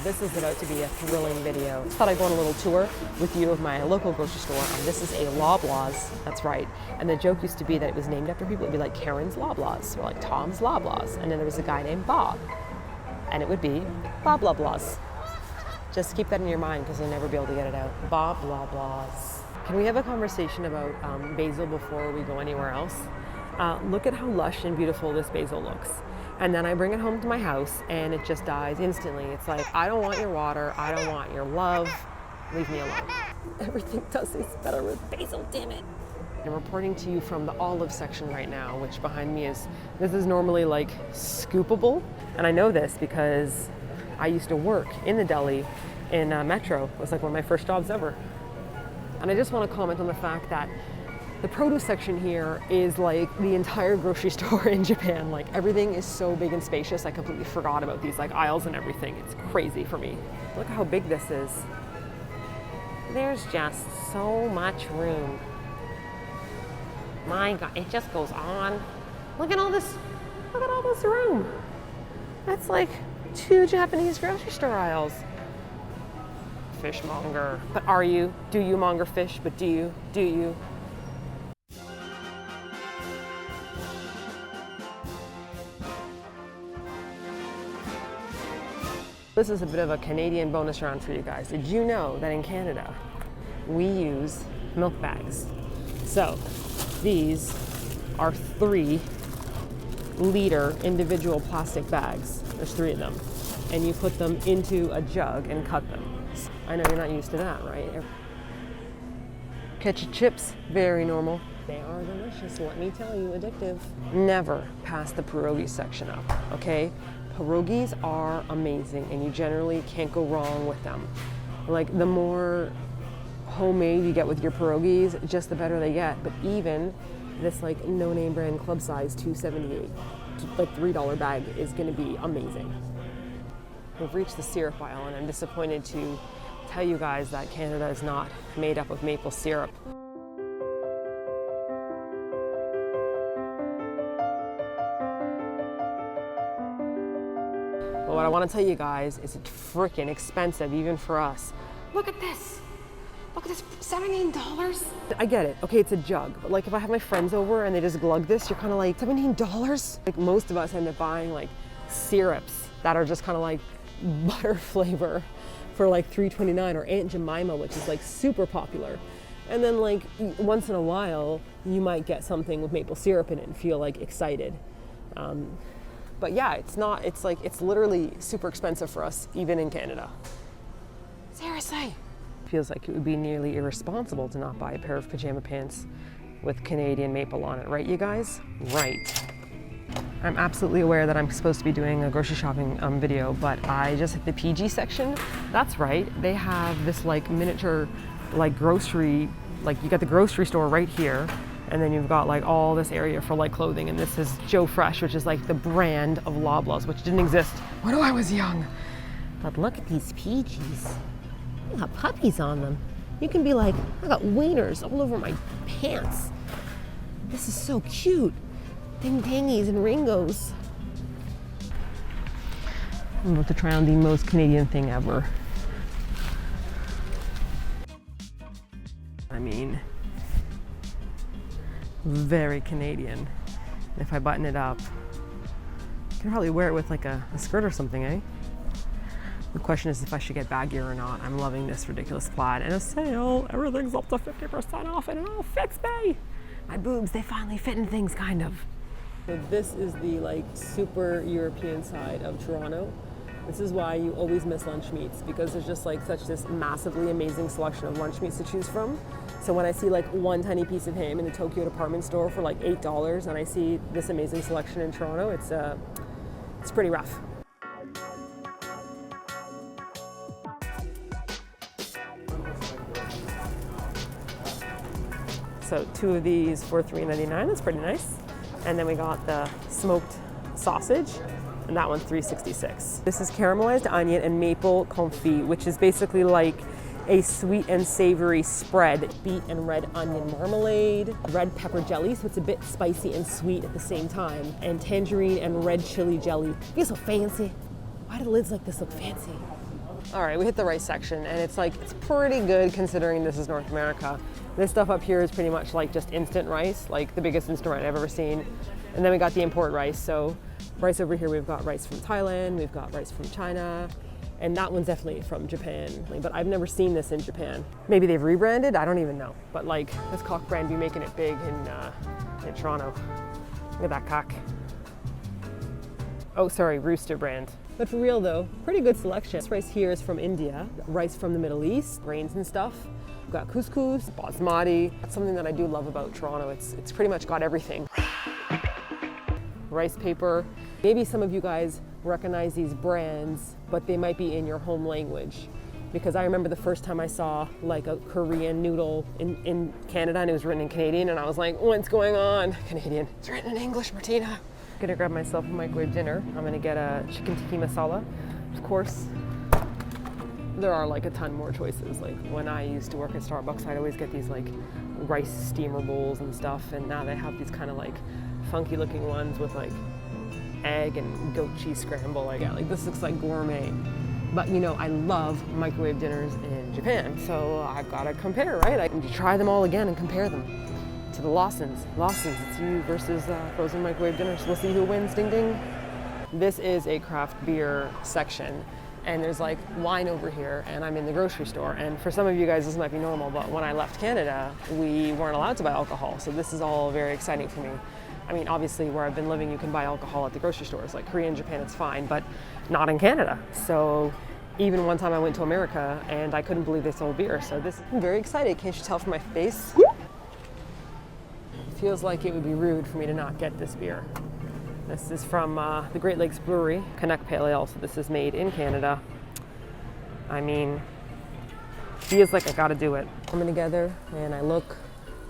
This is about to be a thrilling video. I thought I'd go on a little tour with you of my local grocery store. This is a Loblaws, that's right. And the joke used to be that it was named after people. It would be like Karen's Loblaws or like Tom's Loblaws. And then there was a guy named Bob. And it would be Bob Loblaws. Just keep that in your mind because you'll never be able to get it out. Bob Loblaws. Can we have a conversation about basil before we go anywhere else? Look at how lush and beautiful this basil looks. And then I bring it home to my house and it just dies instantly. It's like, I don't want your water, I don't want your love, leave me alone. Everything does taste better with basil, damn it. I'm reporting to you from the olive section right now, which behind me this is normally like scoopable. And I know this because I used to work in the deli in Metro. It was like one of my first jobs ever. And I just want to comment on the fact that the produce section here is like the entire grocery store in Japan. Like everything is so big and spacious. I completely forgot about these like aisles and everything. It's crazy for me. Look how big this is. There's just so much room. My God, it just goes on. Look at all this room. That's like 2 Japanese grocery store aisles. Fishmonger. But are you? Do you monger fish? But do you? Do you? This is a bit of a Canadian bonus round for you guys. Did you know that in Canada, we use milk bags? So these are 3-liter individual plastic bags. There's 3 of them. And you put them into a jug and cut them. I know you're not used to that, right? Ketchup chips, very normal. They are delicious, let me tell you, addictive. Never pass the pierogi section up, okay? Pierogies are amazing and you generally can't go wrong with them. Like the more homemade you get with your pierogies, just the better they get. But even this like no-name brand club size $2.78, like $3 bag is gonna be amazing. We've reached the syrup aisle and I'm disappointed to tell you guys that Canada is not made up of maple syrup. But what I want to tell you guys is it's freaking expensive, even for us. Look at this. Look at this, $17? I get it, okay, it's a jug. But like if I have my friends over and they just glug this, you're kind of like, $17? Like most of us end up buying like syrups that are just kind of like butter flavor for like $3.29, or Aunt Jemima, which is like super popular. And then like once in a while, you might get something with maple syrup in it and feel like excited. But yeah, it's literally super expensive for us, even in Canada. Seriously. Feels like it would be nearly irresponsible to not buy a pair of pajama pants with Canadian maple on it, right you guys? Right. I'm absolutely aware that I'm supposed to be doing a grocery shopping video, but I just hit the PG section. That's right, they have this like miniature like grocery, like you got the grocery store right here, and then you've got like all this area for like clothing, and this is Joe Fresh, which is like the brand of Loblaws, which didn't exist when I was young. But look at these PGs. They got puppies on them. You can be like, I got wieners all over my pants. This is so cute. Ding dangies and Ringos. I'm about to try on the most Canadian thing ever. I mean, very Canadian. And if I button it up, I can probably wear it with like a skirt or something, eh? The question is if I should get baggier or not. I'm loving this ridiculous plaid. And a sale, everything's up to 50% off and it all fits me. My boobs, they finally fit in things, kind of. So this is the like super European side of Toronto. This is why you always miss lunch meats, because there's just like such this massively amazing selection of lunch meats to choose from. So when I see like one tiny piece of ham in the Tokyo department store for like $8 and I see this amazing selection in Toronto, it's pretty rough. So 2 of these for $3.99, that's pretty nice. And then we got the smoked sausage, and that one's $3.66. This is caramelized onion and maple confit, which is basically like a sweet and savory spread. Beet and red onion marmalade, red pepper jelly, so it's a bit spicy and sweet at the same time, and tangerine and red chili jelly. Feels so fancy. Why do lids like this look fancy? All right, we hit the rice section, and it's like, it's pretty good considering this is North America. This stuff up here is pretty much like just instant rice, like the biggest instant rice I've ever seen. And then we got the import rice. So rice over here, we've got rice from Thailand, we've got rice from China, and that one's definitely from Japan. But I've never seen this in Japan. Maybe they've rebranded, I don't even know. But like, this cock brand be making it big in Toronto. Look at that cock. Oh, sorry, Rooster brand. But for real though, pretty good selection. This rice here is from India, rice from the Middle East, grains and stuff. We've got couscous, basmati. That's something that I do love about Toronto. It's pretty much got everything. Rice paper. Maybe some of you guys recognize these brands, but they might be in your home language. Because I remember the first time I saw like a Korean noodle in Canada and it was written in Canadian and I was like, what's going on? Canadian, it's written in English, Martina. I'm gonna grab myself a microwave dinner. I'm gonna get a chicken tikka masala. Of course, there are like a ton more choices. Like when I used to work at Starbucks, I'd always get these like rice steamer bowls and stuff. And now they have these kind of like funky looking ones with like egg and goat cheese scramble. Like this looks like gourmet. But you know, I love microwave dinners in Japan. So I've gotta compare, right? I can try them all again and compare them to the Lawsons. Lawsons, it's you versus frozen microwave dinners. We'll see who wins, ding ding. This is a craft beer section. And there's like wine over here and I'm in the grocery store. And for some of you guys, this might be normal, but when I left Canada, we weren't allowed to buy alcohol. So this is all very exciting for me. I mean, obviously where I've been living, you can buy alcohol at the grocery stores. Like Korea and Japan, it's fine, but not in Canada. So even one time I went to America and I couldn't believe they sold beer. So I'm very excited. Can't you tell from my face? It feels like it would be rude for me to not get this beer. This is from the Great Lakes Brewery, Canuck Pale Ale, so this is made in Canada. I mean, feels like I gotta do it. Coming together and I look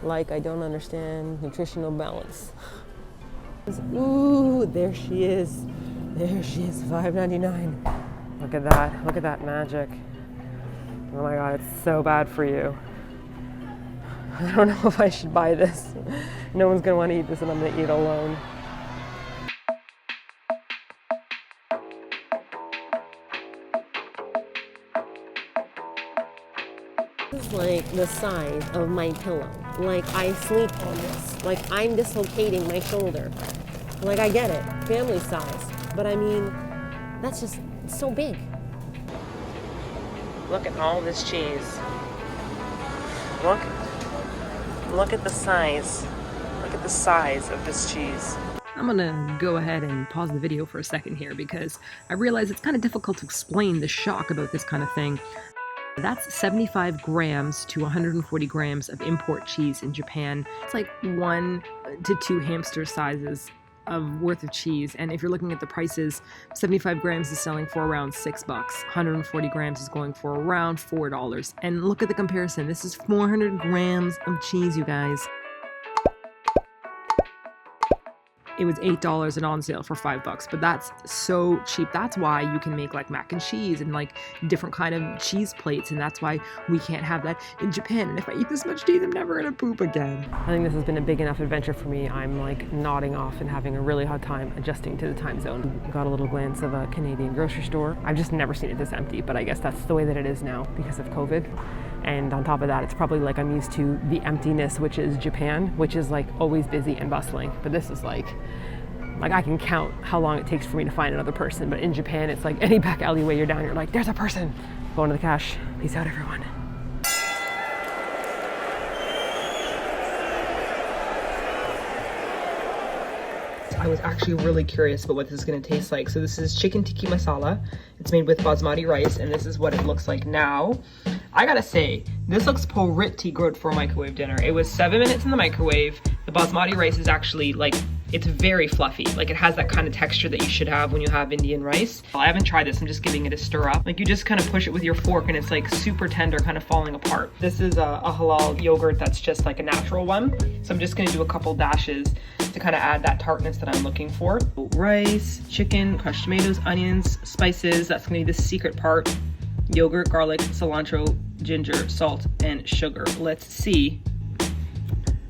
like I don't understand nutritional balance. Ooh, there she is. There she is, $5.99. Look at that magic. Oh my God, it's so bad for you. I don't know if I should buy this. No one's gonna wanna eat this and I'm gonna eat it alone. This is like the size of my pillow. Like I sleep on this. Like I'm dislocating my shoulder. Like I get it, family size. But I mean, that's just so big. Look at all this cheese. Look at the size. Look at the size of this cheese. I'm gonna go ahead and pause the video for a second here because I realize it's kind of difficult to explain the shock about this kind of thing. That's 75 grams to 140 grams of import cheese in Japan. It's like 1 to 2 hamster sizes of worth of cheese. And if you're looking at the prices, 75 grams is selling for around $6. 140 grams is going for around $4. And look at the comparison. This is 400 grams of cheese, you guys. It was $8 and on sale for $5, but that's so cheap. That's why you can make like mac and cheese and like different kind of cheese plates, and that's why we can't have that in Japan. And if I eat this much cheese, I'm never gonna poop again. I think this has been a big enough adventure for me. I'm like nodding off and having a really hard time adjusting to the time zone. Got a little glance of a Canadian grocery store. I've just never seen it this empty, but I guess that's the way that it is now because of COVID. And on top of that, it's probably like I'm used to the emptiness, which is Japan, which is like always busy and bustling. But this is like I can count how long it takes for me to find another person. But in Japan, it's like any back alleyway you're down, you're like, there's a person. Going to the cash. Peace out, everyone. I was actually really curious about what this is going to taste like. So this is chicken tikka masala. It's made with basmati rice, and this is what it looks like now. I gotta say, this looks pretty good for a microwave dinner. It was 7 minutes in the microwave. The basmati rice is actually like, it's very fluffy. Like it has that kind of texture that you should have when you have Indian rice. I haven't tried this, I'm just giving it a stir up. Like you just kind of push it with your fork and it's like super tender, kind of falling apart. This is a halal yogurt that's just like a natural one. So I'm just gonna do a couple dashes to kind of add that tartness that I'm looking for. Rice, chicken, crushed tomatoes, onions, spices. That's gonna be the secret part. Yogurt, garlic, cilantro, ginger, salt, and sugar. Let's see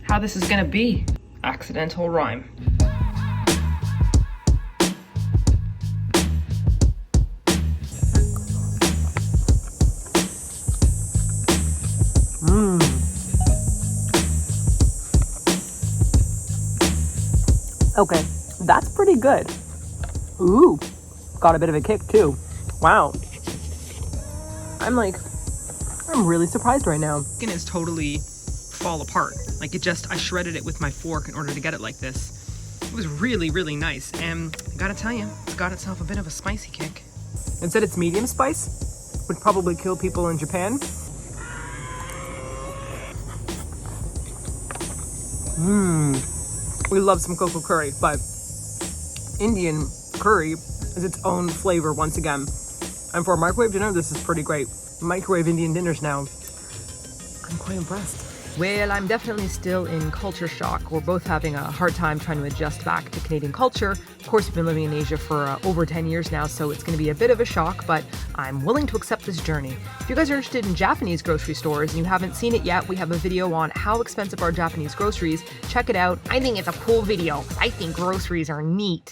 how this is gonna be. Accidental rhyme. Okay, that's pretty good. Ooh, got a bit of a kick too. Wow. I'm really surprised right now. Skin is totally fall apart. Like I shredded it with my fork in order to get it like this. It was really, really nice. And I gotta tell you, it's got itself a bit of a spicy kick. It said it's medium spice, would probably kill people in Japan. We love some cocoa curry, but Indian curry is its own flavor once again. And for a microwave dinner, this is pretty great. Microwave Indian dinners now. I'm quite impressed. Well, I'm definitely still in culture shock. We're both having a hard time trying to adjust back to Canadian culture. Of course, we've been living in Asia for over 10 years now, so it's going to be a bit of a shock, but I'm willing to accept this journey. If you guys are interested in Japanese grocery stores and you haven't seen it yet, we have a video on how expensive are Japanese groceries. Check it out. I think it's a cool video. I think groceries are neat.